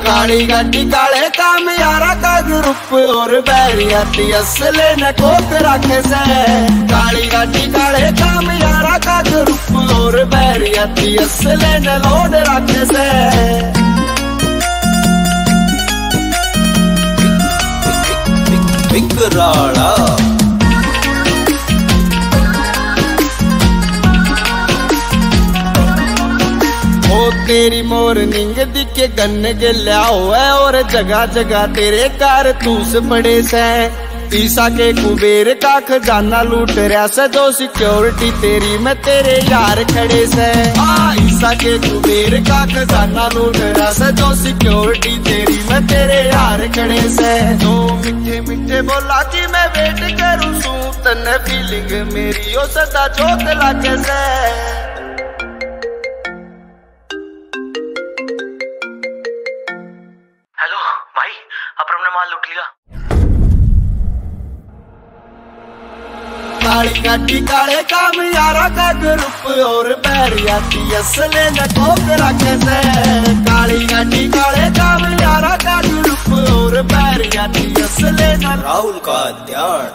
काली गाड़ी काले काम यारा का ग्रुप और बैरियाती असले न कोक रखे से। काली गाड़ी काले काम यारा का ग्रुप और बैरियाती असले न लोड रखे से। विकराला तेरी मोरनिंग दिखे गन्ने के लिया है और जगह जगह तेरे कारतूस पड़े से। ईसा के कुबेर का खजाना लूट रहा से, जो सिक्योरिटी तेरी में तेरे यार खड़े से। ईसा के कुबेर का खजाना लूट रहा से, जो सिक्योरिटी तेरी में तेरे यार खड़े से। जो मीठे मीठे बोला कि मैं वेट करूँ सू तन्ने फीलिंग मेरी ओ सदा जोत लागे से। माल लूट लिया। काली गाड़ी काले काम यारा का ग्रुप और बैरियाती असले न ठोक रखे से। काली गाड़ी काले काम यारा का ग्रुप और बैरियाती असले न राहुल का ध्यान।